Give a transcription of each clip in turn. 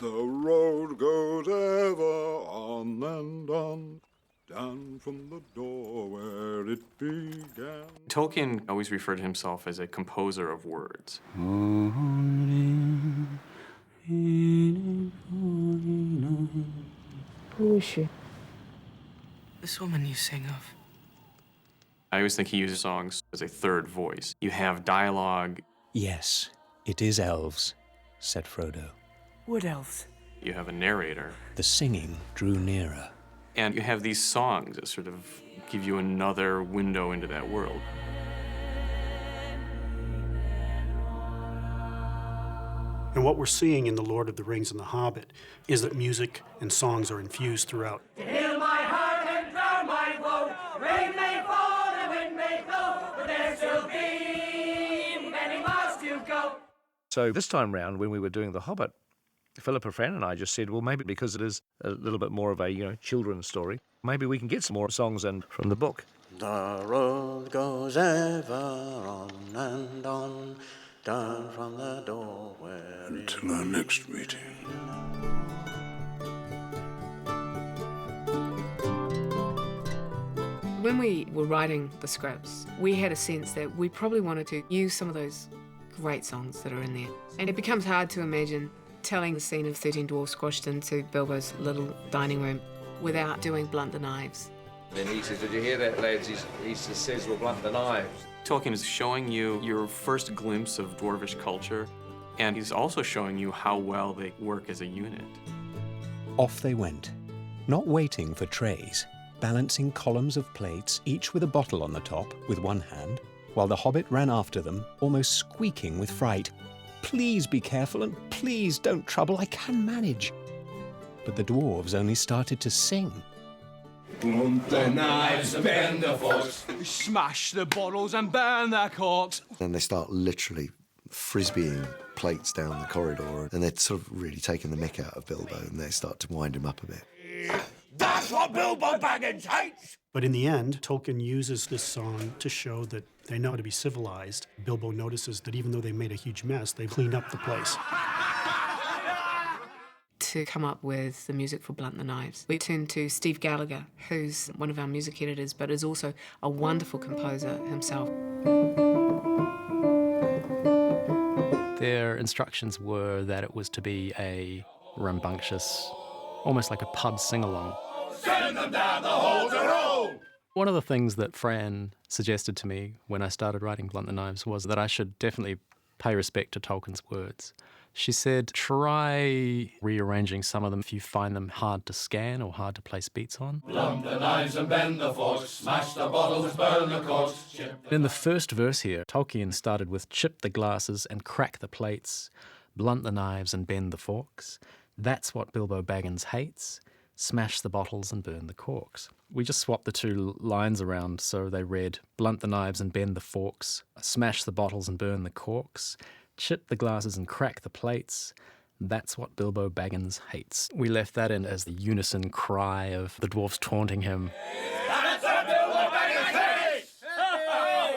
The road goes ever on and on, down from the door where it began. Tolkien always referred to himself as a composer of words. Who is she? This woman you sing of. I always think he uses songs as a third voice. You have dialogue. Yes, it is elves, said Frodo. Wood elves. You have a narrator. The singing drew nearer. And you have these songs that sort of give you another window into that world. And what we're seeing in The Lord of the Rings and The Hobbit is that music and songs are infused throughout. To heal my heart and drown my woe, rain may fall and wind may blow, but there still be many miles to go. So this time round, when we were doing The Hobbit, Philippa, friend, and I just said, well, maybe because it is a little bit more of a, children's story, maybe we can get some more songs in from the book. The road goes ever on and on, down from the door where Until our next meeting. When we were writing the scripts, we had a sense that we probably wanted to use some of those great songs that are in there. And it becomes hard to imagine telling the scene of 13 dwarfs squashed into Bilbo's little dining room without doing Blunt the Knives. And he says, did you hear that, lads? He just says, we'll blunt the knives. Tolkien is showing you your first glimpse of dwarvish culture, and he's also showing you how well they work as a unit. Off they went, not waiting for trays, balancing columns of plates, each with a bottle on the top with one hand, while the Hobbit ran after them, almost squeaking with fright. Please be careful and please don't trouble, I can manage. But the dwarves only started to sing. Blunt the knives and bend the forks. Smash the bottles and burn the corks. And they start literally frisbeeing plates down the corridor, and they're sort of really taking the mick out of Bilbo, and they start to wind him up a bit. That's what Bilbo Baggins hates! But in the end, Tolkien uses this song to show that they know how to be civilized. Bilbo notices that even though they made a huge mess, they cleaned up the place. To come up with the music for Blunt the Knives, we turned to Steve Gallagher, who's one of our music editors, but is also a wonderful composer himself. Their instructions were that it was to be a rambunctious, almost like a pub sing-along. Send them down the hole to roll! One of the things that Fran suggested to me when I started writing Blunt the Knives was that I should definitely pay respect to Tolkien's words. She said, try rearranging some of them if you find them hard to scan or hard to place beats on. Blunt the knives and bend the forks, smash the bottles, burn the corks. In the first verse here, Tolkien started with chip the glasses and crack the plates, blunt the knives and bend the forks. That's what Bilbo Baggins hates. Smash the bottles and burn the corks. We just swapped the two lines around so they read, blunt the knives and bend the forks, smash the bottles and burn the corks, chip the glasses and crack the plates. That's what Bilbo Baggins hates. We left that in as the unison cry of the dwarfs taunting him. That's what Bilbo Baggins hates!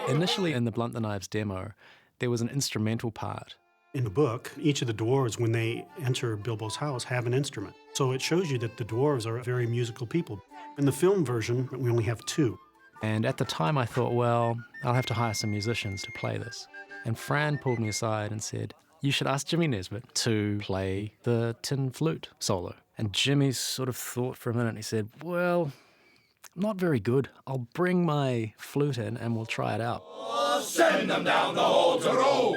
Initially in the Blunt the Knives demo, there was an instrumental part. In the book, each of the dwarves, when they enter Bilbo's house, have an instrument. So it shows you that the dwarves are very musical people. In the film version, we only have two. And at the time I thought, well, I'll have to hire some musicians to play this. And Fran pulled me aside and said, you should ask Jimmy Nesbitt to play the tin flute solo. And Jimmy sort of thought for a minute and he said, well, I'm not very good. I'll bring my flute in and we'll try it out. Oh, send them down the hole to roll!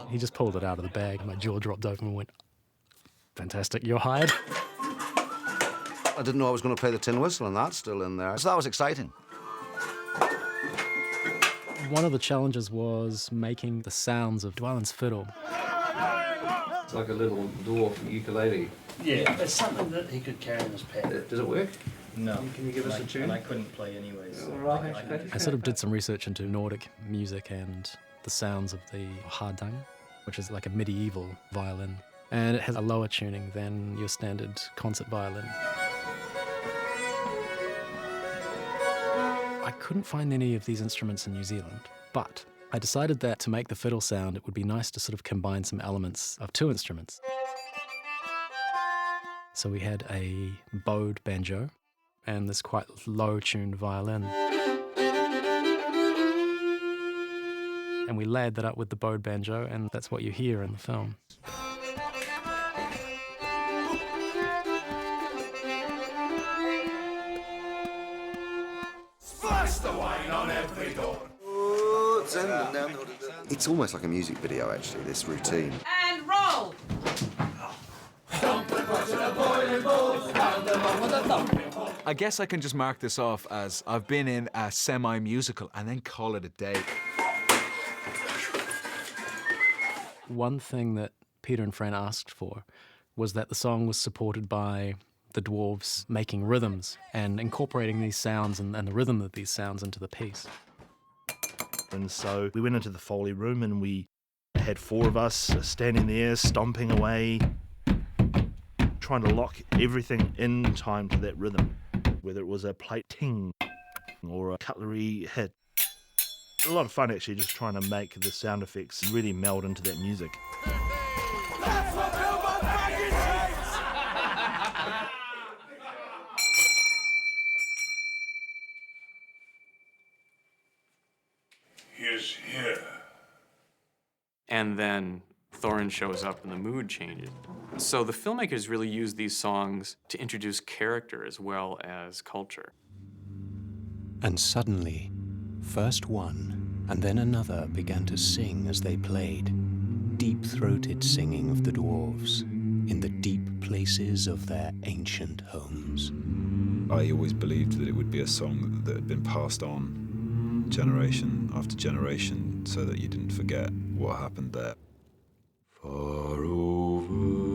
He just pulled it out of the bag. My jaw dropped open and went, fantastic, you're hired. I didn't know I was going to play the tin whistle, and that's still in there. So that was exciting. One of the challenges was making the sounds of Dwalin's fiddle. It's like a little dwarf ukulele. Yeah, it's something that he could carry in his pack. Does it work? No. Can you give us a tune? And I couldn't play anyway. So I sort of did some research into Nordic music and the sounds of the hardang, which is like a medieval violin. And it has a lower tuning than your standard concert violin. I couldn't find any of these instruments in New Zealand, but I decided that to make the fiddle sound, it would be nice to sort of combine some elements of two instruments. So we had a bowed banjo and this quite low-tuned violin. And we layered that up with the bowed banjo, and that's what you hear in the film. Splash the wine on every door. It's almost like a music video, actually, this routine. And roll. I guess I can just mark this off as I've been in a semi-musical and then call it a day. One thing that Peter and Fran asked for was that the song was supported by the dwarves making rhythms and incorporating these sounds and the rhythm of these sounds into the piece. And so we went into the Foley room and we had 4 of us standing there, stomping away, trying to lock everything in time to that rhythm, whether it was a plate ting or a cutlery hit. A lot of fun actually, just trying to make the sound effects really meld into that music. That's what Bilbo Baggins is! He's here. And then Thorin shows up and the mood changes. So the filmmakers really use these songs to introduce character as well as culture. And suddenly, first one and then another began to sing as they played, deep-throated singing of the dwarves in the deep places of their ancient homes. I always believed that it would be a song that had been passed on generation after generation so that you didn't forget what happened there. Far over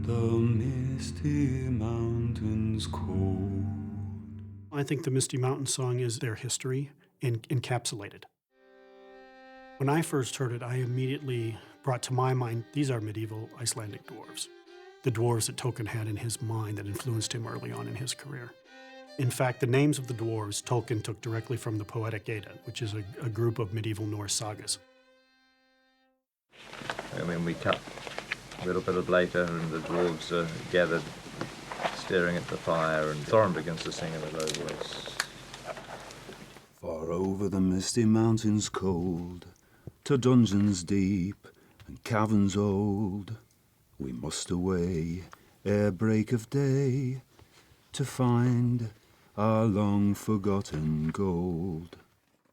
the misty mountains cold. I think the Misty Mountain song is their history encapsulated. When I first heard it, I immediately brought to my mind, these are medieval Icelandic dwarves. The dwarves that Tolkien had in his mind that influenced him early on in his career. In fact, the names of the dwarves Tolkien took directly from the Poetic Edda, which is a group of medieval Norse sagas. I mean, we cut a little bit of later and the dwarves are gathered staring at the fire and Thorin begins to sing in a low voice. Far over the misty mountains cold, to dungeons deep and caverns old, we must away ere break of day to find our long-forgotten gold.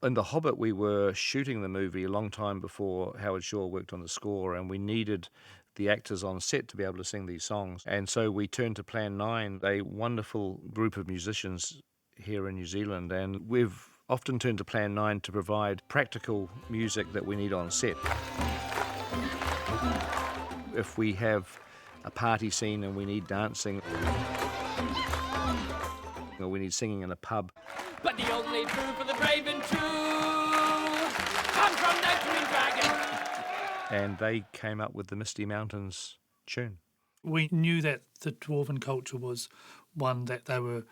In The Hobbit, we were shooting the movie a long time before Howard Shore worked on the score, and we needed the actors on set to be able to sing these songs. And so we turned to Plan 9, a wonderful group of musicians here in New Zealand, and we've often turned to Plan 9 to provide practical music that we need on set. If we have a party scene and we need dancing, or we need singing in a pub, But the only true for the brave and true come from the Green Dragon. and they came up with the Misty Mountains tune. We knew that the dwarven culture was one that they were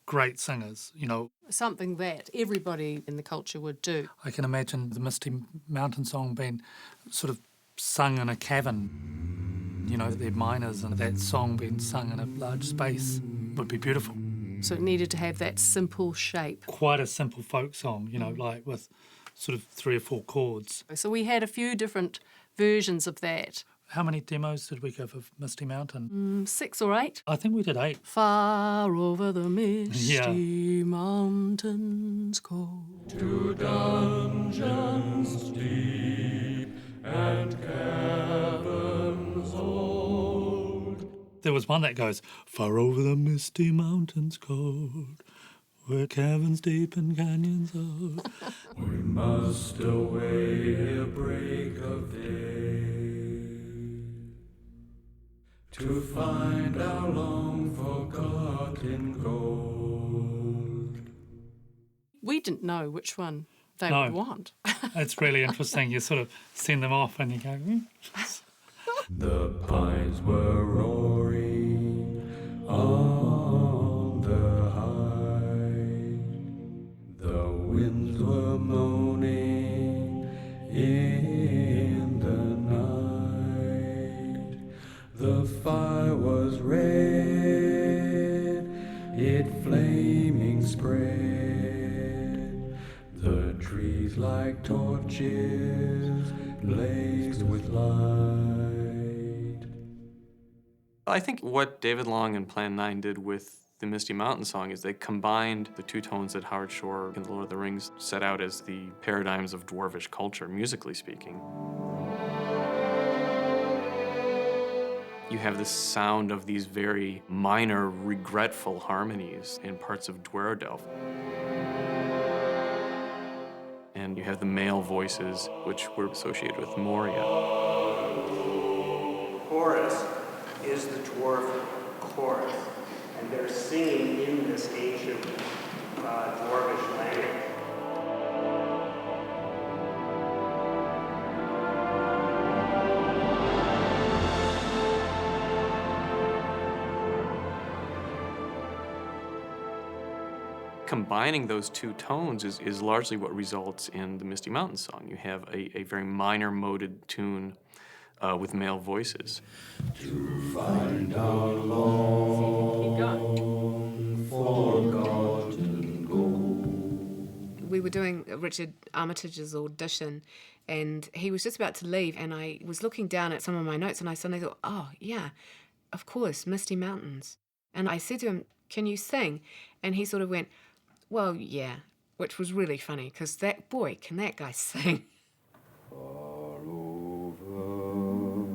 great singers, you know. Something that everybody in the culture would do. I can imagine the Misty Mountain song being sort of sung in a cavern. You know, they're miners, and that song being sung in a large space would be beautiful. So it needed to have that simple shape. Quite a simple folk song, you know, like with sort of 3 or 4 chords. So we had a few different versions of that. How many demos did we give of Misty Mountain? 6 or 8. I think we did 8. Far over the misty mountains cold. To dungeons deep and caverns old. There was one that goes, far over the misty mountains cold, where caverns deep and canyons old. We must away ere break of day to find our long forgotten gold. We didn't know which one they No. would want. It's really interesting. You sort of send them off and you go, The pines were roaring on the high. flaming spread, the trees like torches blazed with light. I think what David Long and Plan 9 did with the Misty Mountain song is they combined the two tones that Howard Shore in The Lord of the Rings set out as the paradigms of dwarvish culture, musically speaking. You have the sound of these very minor, regretful harmonies in parts of Dwarrowdelf. And you have the male voices, which were associated with Moria. Chorus is the dwarf chorus, and they're singing in this ancient dwarvish language. Combining those two tones is largely what results in the Misty Mountain song. You have a very minor moded tune with male voices. To find our long forgotten gold. We were doing Richard Armitage's audition, and he was just about to leave, and I was looking down at some of my notes, and I suddenly thought, oh, yeah, of course, Misty Mountains. And I said to him, can you sing? And he sort of went, well, yeah, which was really funny, because that boy, can that guy sing? Far over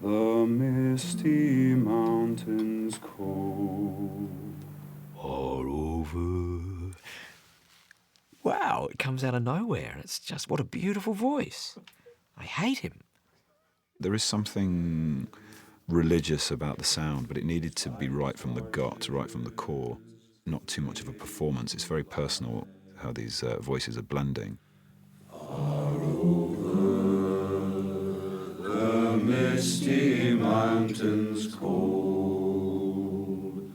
the misty mountains cold. Far over. Wow, it comes out of nowhere. It's just, what a beautiful voice. I hate him. There is something religious about the sound, but it needed to be right from the gut, right from the core. Not too much of a performance. It's very personal how these voices are blending. Far over the misty mountains cold,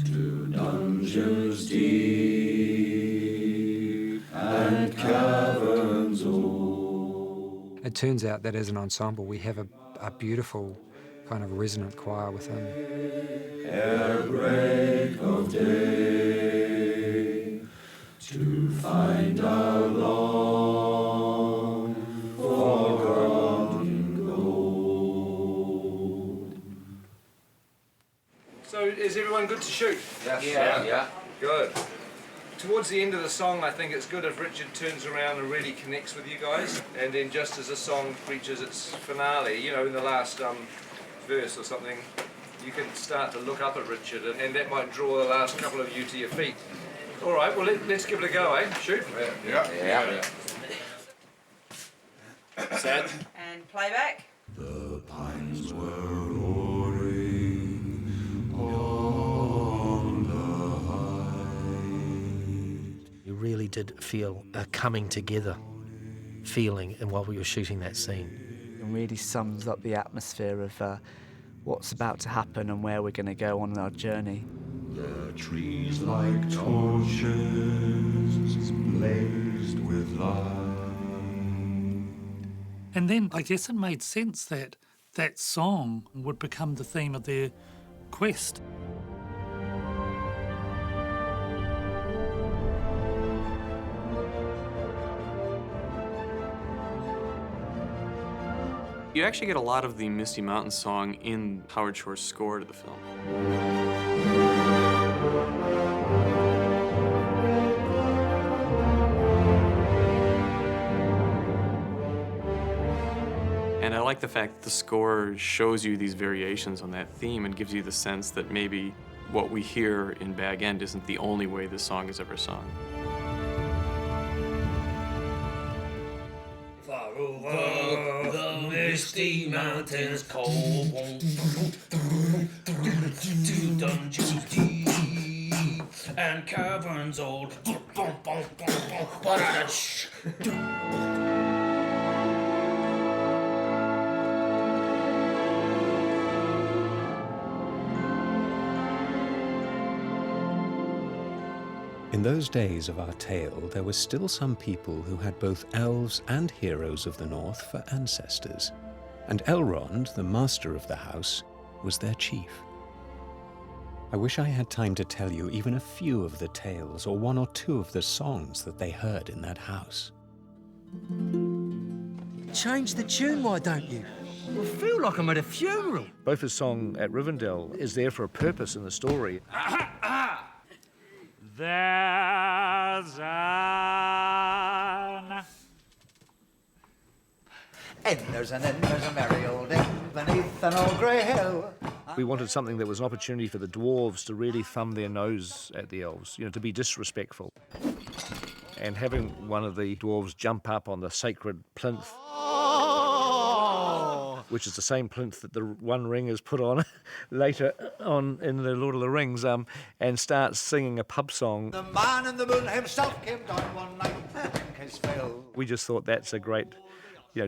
to dungeons deep and caverns old. It turns out that as an ensemble we have a beautiful kind of resonant choir within. Ere break of day, to find our long forgotten gold. So is everyone good to shoot? Yes. Yeah. Good. Towards the end of the song, I think it's good if Richard turns around and really connects with you guys, and then just as the song reaches its finale, you know, in the last verse or something, you can start to look up at Richard, and that might draw the last couple of you to your feet. All right, well, let's give it a go, eh? Shoot. Yeah. Set. And playback. The pines were roaring on the height. You really did feel a coming together feeling and while we were shooting that scene. It really sums up the atmosphere of what's about to happen and where we're going to go on our journey. The trees like torches blazed with light. And then I guess it made sense that that song would become the theme of their quest. You actually get a lot of the Misty Mountain song in Howard Shore's score to the film. And I like the fact that the score shows you these variations on that theme and gives you the sense that maybe what we hear in Bag End isn't the only way this song is ever sung. Far over the misty mountains cold, to dungeons deep and caverns old. In those days of our tale, there were still some people who had both elves and heroes of the north for ancestors, and Elrond, the master of the house, was their chief. I wish I had time to tell you even a few of the tales or one or two of the songs that they heard in that house. Change the tune, why don't you? I feel like I'm at a funeral. Bopha's song at Rivendell is there for a purpose in the story. There's an there's a merry old inn beneath an old grey hill. We wanted something that was an opportunity for the dwarves to really thumb their nose at the elves, you know, to be disrespectful. And having one of the dwarves jump up on the sacred plinth, which is the same plinth that the One Ring is put on later on in the Lord of the Rings, and start singing a pub song. The man in the moon himself came down one night and drank his fill. We just thought that's a great,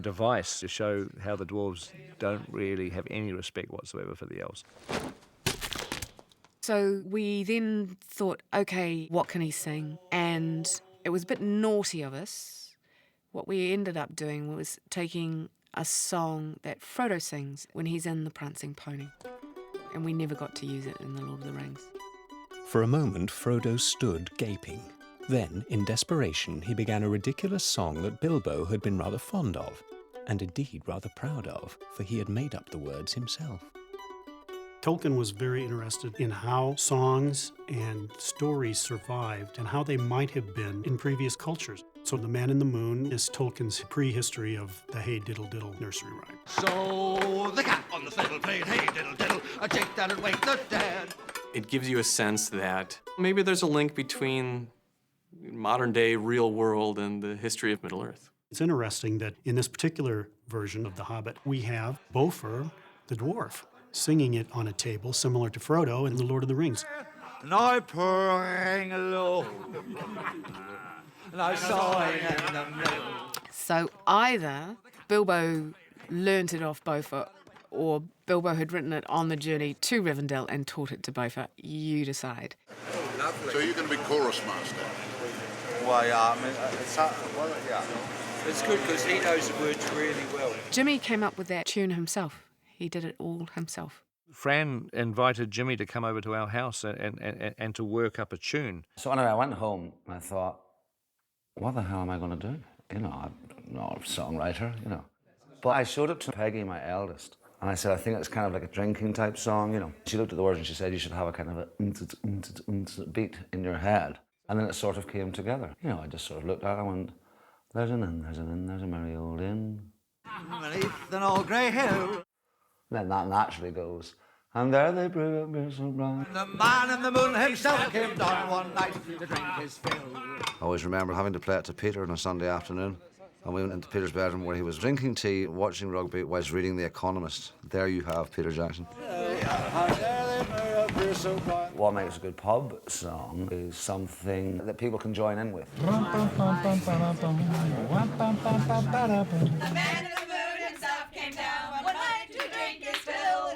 device to show how the dwarves don't really have any respect whatsoever for the elves. So we then thought, okay, what can he sing? And it was a bit naughty of us. What we ended up doing was taking a song that Frodo sings when he's in the Prancing Pony. And we never got to use it in the Lord of the Rings. For a moment, Frodo stood gaping. Then, in desperation, he began a ridiculous song that Bilbo had been rather fond of, and indeed rather proud of, for he had made up the words himself. Tolkien was very interested in how songs and stories survived and how they might have been in previous cultures. So The Man in the Moon is Tolkien's prehistory of the Hey Diddle Diddle nursery rhyme. So the cat on the fiddle played hey diddle diddle, a jig that'll wake the dead. It gives you a sense that maybe there's a link between modern-day real world and the history of Middle-earth. It's interesting that in this particular version of The Hobbit, we have Bofur, the dwarf, singing it on a table similar to Frodo in The Lord of the Rings. Now purring low, now sawing in the middle. So either Bilbo learnt it off Bofur, or Bilbo had written it on the journey to Rivendell and taught it to Bofur. You decide. So you're going to be chorus master? Well, yeah, I mean, it's good because he knows the words really well. Jimmy came up with that tune himself. He did it all himself. Fran invited Jimmy to come over to our house and to work up a tune. So anyway, I went home and I thought, what the hell am I going to do? I'm not a songwriter, But I showed it to Peggy, my eldest, and I said, I think it's kind of like a drinking type song, She looked at the words and she said, you should have a kind of a beat in your head. And then it sort of came together. I just sort of looked at it and went, there's an inn, there's a merry old inn. Beneath an old grey hill. Then that naturally goes, and there they brew a beer so brown. The man in the moon himself came down one night to drink his fill. I always remember having to play it to Peter on a Sunday afternoon. And we went into Peter's bedroom where he was drinking tea, watching rugby, whilst reading The Economist. There you have Peter Jackson. What makes a good pub song is something that people can join in with. The man in the moon himself came down one night to drink his fill.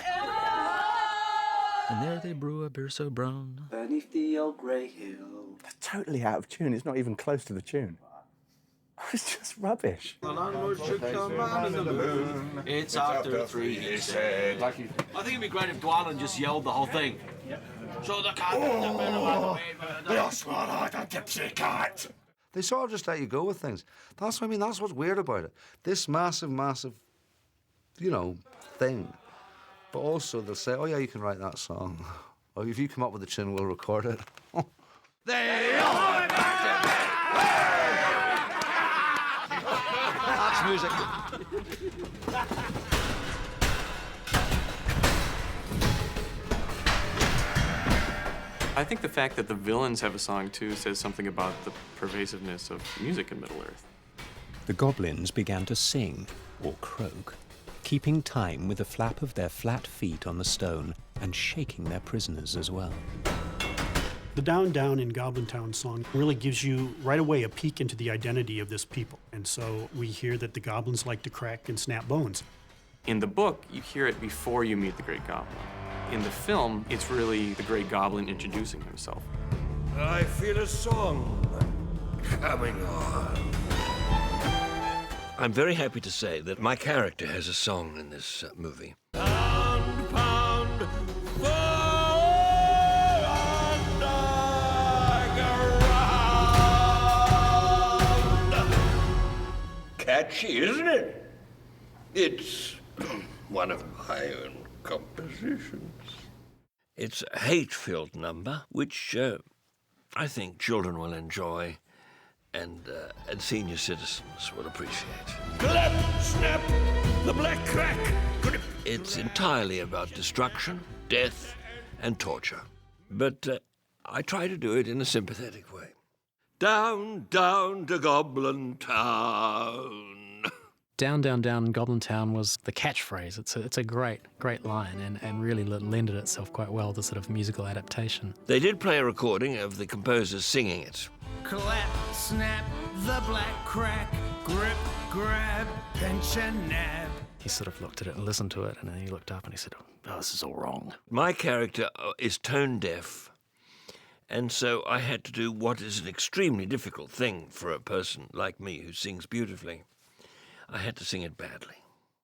And there they brew a beer so brown. Beneath the old grey hill. They're totally out of tune. It's not even close to the tune. It's just rubbish. The landlord should come man in the moon. It's after 3, he said. I think it'd be great if Dwalin just yelled the whole thing. So the cat You're smart like a gypsy cat. They sort of just let you go with things. That's what I mean. That's what's weird about it. This massive, thing. But also they'll say, oh yeah, you can write that song. Or if you come up with a tune, we'll record it. They all That's music. I think the fact that the villains have a song too says something about the pervasiveness of music in Middle-earth. The goblins began to sing, or croak, keeping time with the flap of their flat feet on the stone and shaking their prisoners as well. The Down Down in Goblin-town song really gives you right away a peek into the identity of this people. And so we hear that the goblins like to crack and snap bones. In the book, you hear it before you meet the Great Goblin. In the film, it's really the Great Goblin introducing himself. I feel a song coming on. I'm very happy to say that my character has a song in this movie. Pound, pound, catchy, isn't it? It's one of my own compositions. It's a hate-filled number, which I think children will enjoy and senior citizens will appreciate. Clap, snap, the black crack, grip. It's entirely about destruction, death, and torture. But I try to do it in a sympathetic way. Down, down to Goblin-town. Down, down, down, Goblin-town was the catchphrase. It's a great line and really lended itself quite well to sort of musical adaptation. They did play a recording of the composers singing it. Clap, snap, the black crack, grip, grab, pinch and nab. He sort of looked at it and listened to it, and then he looked up and he said, oh, this is all wrong. My character is tone deaf, and so I had to do what is an extremely difficult thing for a person like me who sings beautifully. I had to sing it badly.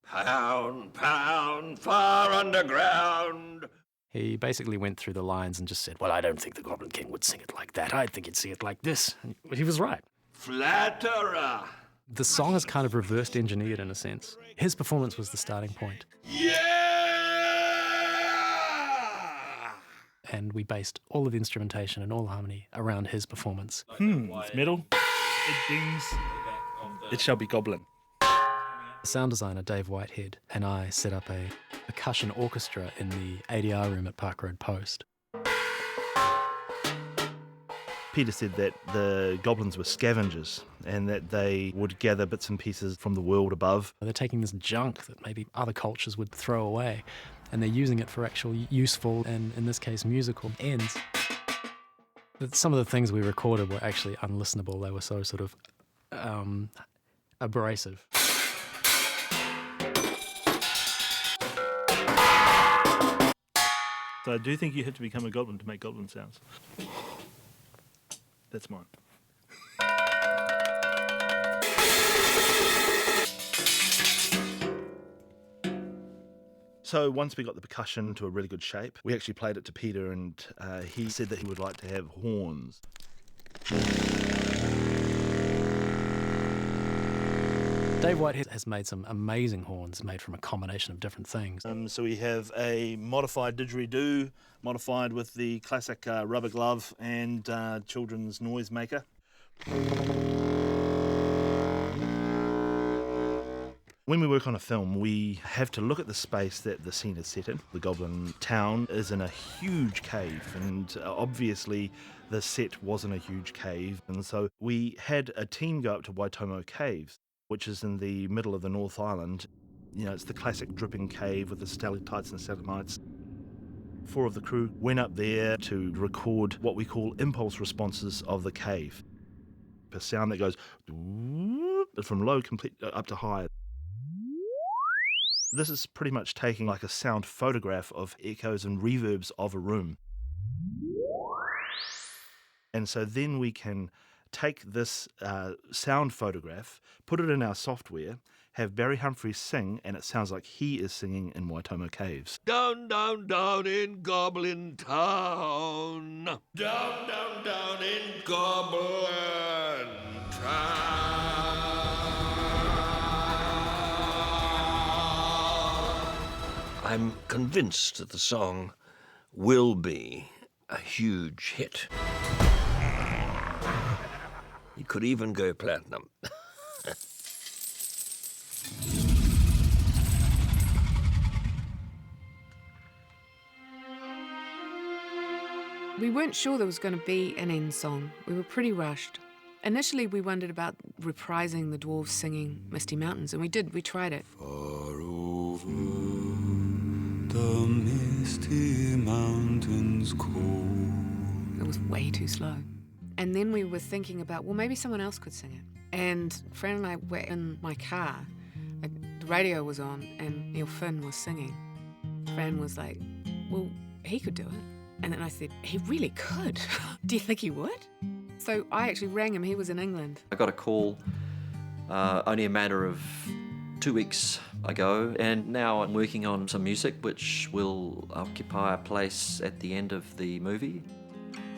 Pound, pound, far underground. He basically went through the lines and just said, well, I don't think the Goblin King would sing it like that. I think he'd sing it like this. And he was right. Flatterer. The song is kind of reversed engineered in a sense. His performance was the starting point. Yeah! And we based all of the instrumentation and all harmony around his performance. It's metal. It dings. It shall be Goblin. Sound designer Dave Whitehead and I set up a percussion orchestra in the ADR room at Park Road Post. Peter said that the goblins were scavengers and that they would gather bits and pieces from the world above. They're taking this junk that maybe other cultures would throw away and they're using it for actual useful and, in this case, musical ends. Some of the things we recorded were actually unlistenable. They were so sort of abrasive. So I do think you have to become a goblin to make goblin sounds. That's mine. So once we got the percussion to a really good shape, we actually played it to Peter, and he said that he would like to have horns. Dave Whitehead has made some amazing horns made from a combination of different things. So we have a modified didgeridoo, modified with the classic rubber glove and children's noise maker. When we work on a film, we have to look at the space that the scene is set in. The Goblin-town is in a huge cave, and obviously the set wasn't a huge cave, and so we had a team go up to Waitomo Caves, which is in the middle of the North Island. You know, it's the classic dripping cave with the stalactites and stalagmites. 4 of the crew went up there to record what we call impulse responses of the cave. A sound that goes from low up to high. This is pretty much taking like a sound photograph of echoes and reverbs of a room. And so then we can take this sound photograph, put it in our software, have Barry Humphries sing, and it sounds like he is singing in Waitomo Caves. Down, down, down in Goblin-town. Down, down, down in Goblin-town. I'm convinced that the song will be a huge hit. It could even go platinum. We weren't sure there was going to be an end song. We were pretty rushed. Initially, we wondered about reprising the dwarves singing Misty Mountains, and we did. We tried it. Far over the misty mountains cold. It was way too slow. And then we were thinking about, well, maybe someone else could sing it. And Fran and I were in my car. The radio was on, and Neil Finn was singing. Fran was like, well, he could do it. And then I said, he really could. Do you think he would? So I actually rang him. He was in England. I got a call only a matter of 2 weeks ago, and now I'm working on some music which will occupy a place at the end of the movie.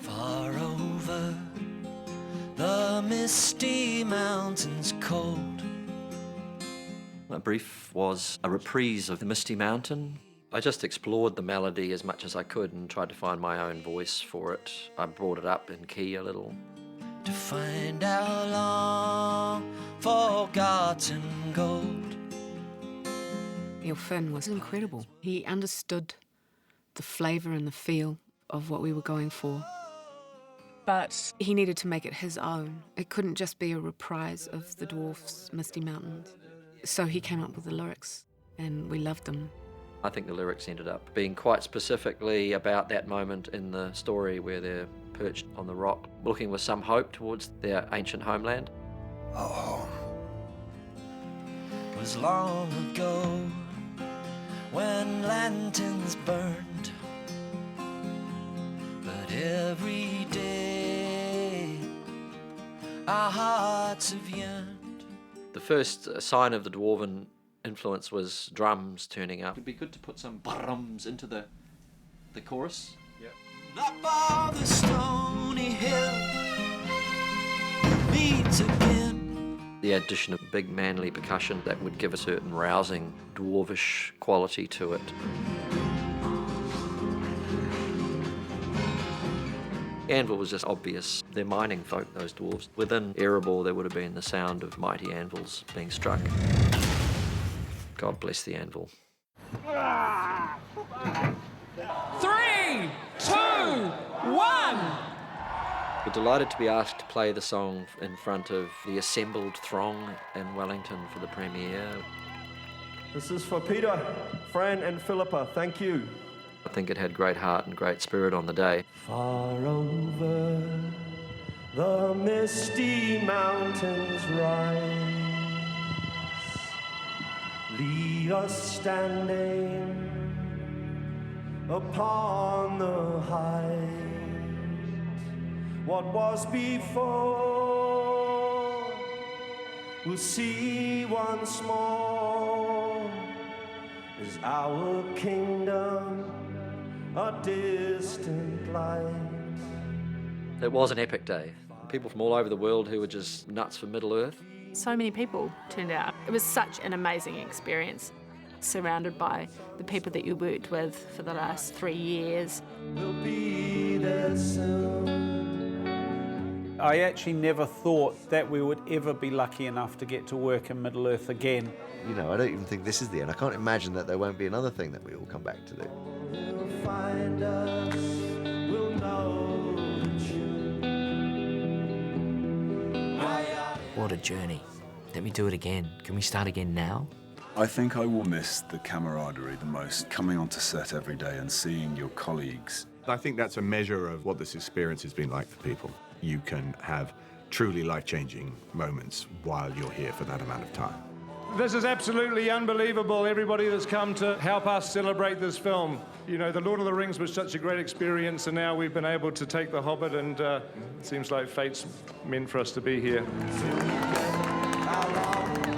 Far over the misty mountains cold, My brief was a reprise of the Misty Mountain. I just explored the melody as much as I could and tried to find my own voice for it. I brought it up in key a little. To find our long forgotten gold. Neil Finn was incredible. He understood the flavour and the feel of what we were going for. But he needed to make it his own. It couldn't just be a reprise of the Dwarfs' Misty Mountains. So he came up with the lyrics, and we loved them. I think the lyrics ended up being quite specifically about that moment in the story where they're perched on the rock, looking with some hope towards their ancient homeland. Our home was long ago when lanterns burned, but every day our hearts have yearned. The first sign of the dwarven influence was drums turning up. It'd be good to put some drums into the chorus. Yep. Up on the stony hill meet again. The addition of big manly percussion that would give a certain rousing dwarvish quality to it. Anvil was just obvious. They're mining folk, those dwarves. Within Erebor there would have been the sound of mighty anvils being struck. God bless the anvil. 3, 2, 1. We're delighted to be asked to play the song in front of the assembled throng in Wellington for the premiere. This is for Peter, Fran and Philippa. Thank you. I think it had great heart and great spirit on the day. Far over the misty mountains rise, leave us standing upon the height. What was before we'll see once more. Is our kingdom a distant light? It was an epic day. People from all over the world who were just nuts for Middle-earth. So many people turned out. It was such an amazing experience, surrounded by the people that you worked with for the last 3 years. We'll be there soon. I actually never thought that we would ever be lucky enough to get to work in Middle-earth again. You know, I don't even think this is the end. I can't imagine that there won't be another thing that we all come back to do. We'll find us, we'll know the truth. What a journey. Let me do it again. Can we start again now? I think I will miss the camaraderie the most, coming onto set every day and seeing your colleagues. I think that's a measure of what this experience has been like for people. You can have truly life-changing moments while you're here for that amount of time. This is absolutely unbelievable, everybody that's come to help us celebrate this film. You know, The Lord of the Rings was such a great experience, and now we've been able to take The Hobbit, and it seems like fate's meant for us to be here. How long